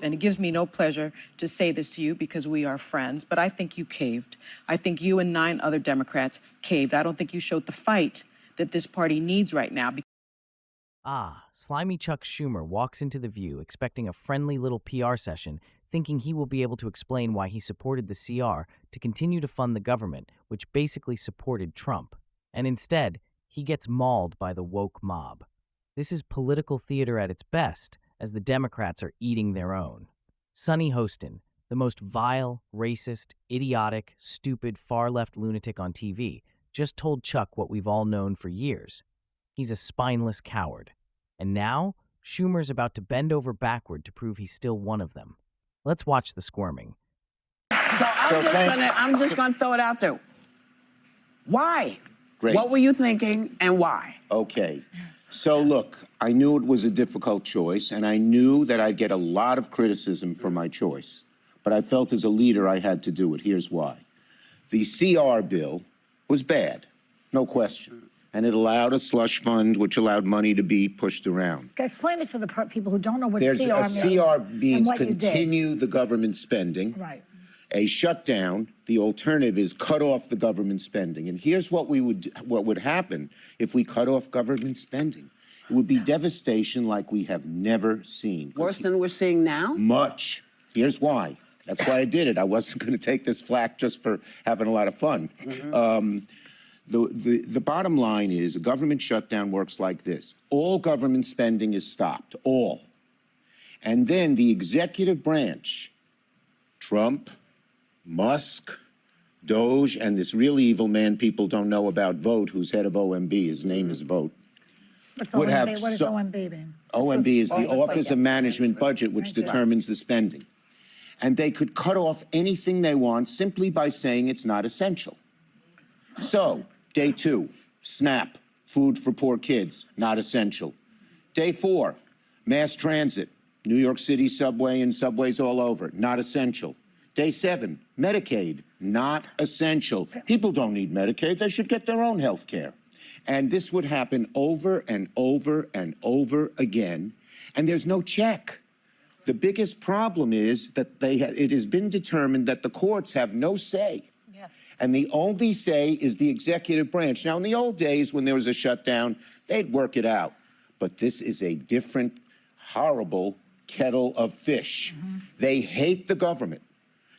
and it gives me no pleasure to say this to you because we are friends, but I think you caved. I think you and 9 other Democrats caved. I don't think you showed the fight that this party needs right now. Slimy Chuck Schumer walks into The View expecting a friendly little PR session, thinking he will be able to explain why he supported the CR to continue to fund the government, which basically supported Trump. And instead, he gets mauled by the woke mob. This is political theater at its best, as the Democrats are eating their own. Sonny Hostin, the most vile, racist, idiotic, stupid, far-left lunatic on TV, just told Chuck what we've all known for years. He's a spineless coward. And now, Schumer's about to bend over backward to prove he's still one of them. Let's watch the squirming. So I'm just gonna throw it out there. Why? Great. What were you thinking and why? Okay. So look, I knew it was a difficult choice, and I knew that I'd get a lot of criticism for my choice. But I felt as a leader I had to do it. Here's why. The CR bill was bad, no question. And it allowed a slush fund, which allowed money to be pushed around. Explain it for the people who don't know what There's CR means. CR means continue the government spending. Right. A shutdown, the alternative is cut off the government spending. And here's what would happen if we cut off government spending. It would be devastation like we have never seen. Worse than we're seeing now? Much. Here's why. That's why I did it. I wasn't going to take this flack just for having a lot of fun. The bottom line is a government shutdown works like this. All government spending is stopped, all. And then the executive branch, Trump, Musk, Doge, and this really evil man people don't know about, Vote, who's head of OMB, his name is Vote. What's OMB? What does OMB mean? OMB is the Office of Management Budget, which determines the spending. And they could cut off anything they want simply by saying it's not essential. So, day 2, SNAP, food for poor kids, not essential. Day 4, mass transit, New York City subway and subways all over, not essential. Day 7, Medicaid, not essential. People don't need Medicaid, they should get their own health care. And this would happen over and over and over again, and there's no check. The biggest problem is that it has been determined that the courts have no say. And the only say is the executive branch. Now, in the old days, when there was a shutdown, they'd work it out. But this is a different, horrible kettle of fish. They hate the government.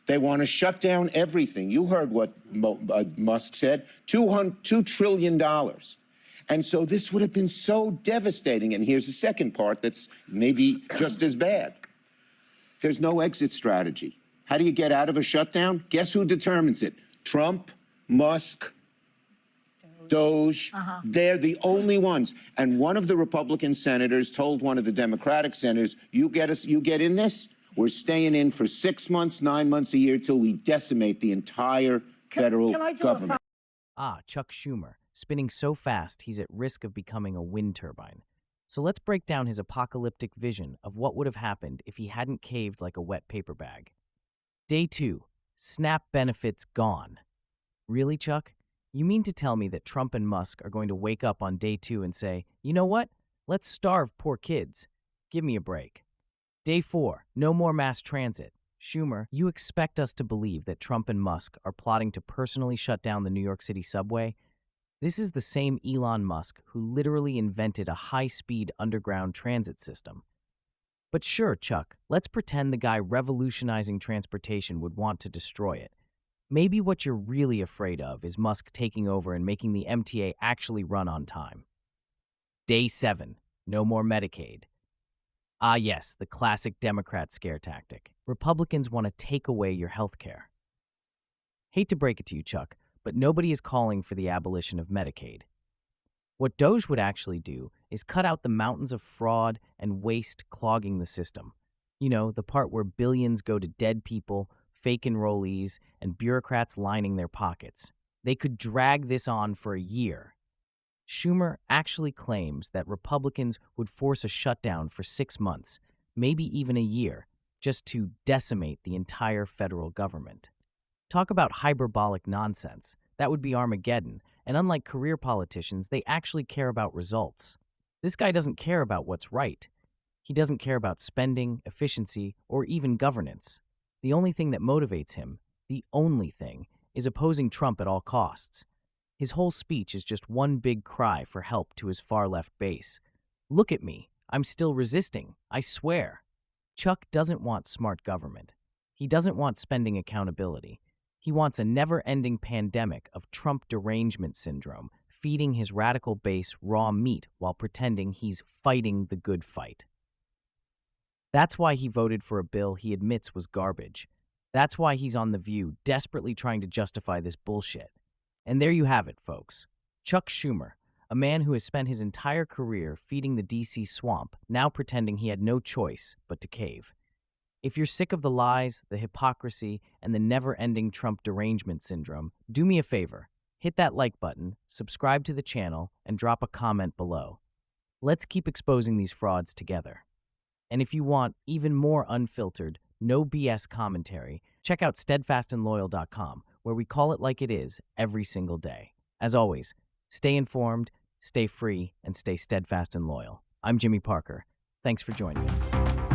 They want to shut down everything. You heard what Musk said, $2 trillion. And so this would have been so devastating. And here's the second part that's maybe just as bad. There's no exit strategy. How do you get out of a shutdown? Guess who determines it? Trump, Musk, Doge. They're the only ones. And one of the Republican senators told one of the Democratic senators, you get in this, we're staying in for 6 months, 9 months, a year till we decimate the entire federal government. Chuck Schumer, spinning so fast he's at risk of becoming a wind turbine. So let's break down his apocalyptic vision of what would have happened if he hadn't caved like a wet paper bag. Day 2. SNAP benefits gone. Really, Chuck? You mean to tell me that Trump and Musk are going to wake up on day 2 and say, you know what? Let's starve poor kids. Give me a break. Day 4. No more mass transit. Schumer, you expect us to believe that Trump and Musk are plotting to personally shut down the New York City subway? This is the same Elon Musk who literally invented a high-speed underground transit system. But sure, Chuck, let's pretend the guy revolutionizing transportation would want to destroy it. Maybe what you're really afraid of is Musk taking over and making the MTA actually run on time. Day 7. No more Medicaid. Yes, the classic Democrat scare tactic. Republicans want to take away your health care. Hate to break it to you, Chuck, but nobody is calling for the abolition of Medicaid. What Doge would actually do is cut out the mountains of fraud and waste clogging the system. You know, the part where billions go to dead people, fake enrollees, and bureaucrats lining their pockets. They could drag this on for a year. Schumer actually claims that Republicans would force a shutdown for 6 months, maybe even a year, just to decimate the entire federal government. Talk about hyperbolic nonsense. That would be Armageddon, and unlike career politicians, they actually care about results. This guy doesn't care about what's right. He doesn't care about spending, efficiency, or even governance. The only thing that motivates him, the only thing, is opposing Trump at all costs. His whole speech is just one big cry for help to his far-left base. Look at me. I'm still resisting. I swear. Chuck doesn't want smart government. He doesn't want spending accountability. He wants a never-ending pandemic of Trump Derangement Syndrome, feeding his radical base raw meat while pretending he's fighting the good fight. That's why he voted for a bill he admits was garbage. That's why he's on The View, desperately trying to justify this bullshit. And there you have it, folks. Chuck Schumer, a man who has spent his entire career feeding the DC swamp, now pretending he had no choice but to cave. If you're sick of the lies, the hypocrisy, and the never-ending Trump derangement syndrome, do me a favor. Hit that like button, subscribe to the channel, and drop a comment below. Let's keep exposing these frauds together. And if you want even more unfiltered, no BS commentary, check out steadfastandloyal.com, where we call it like it is every single day. As always, stay informed, stay free, and stay steadfast and loyal. I'm Jimmy Parker. Thanks for joining us.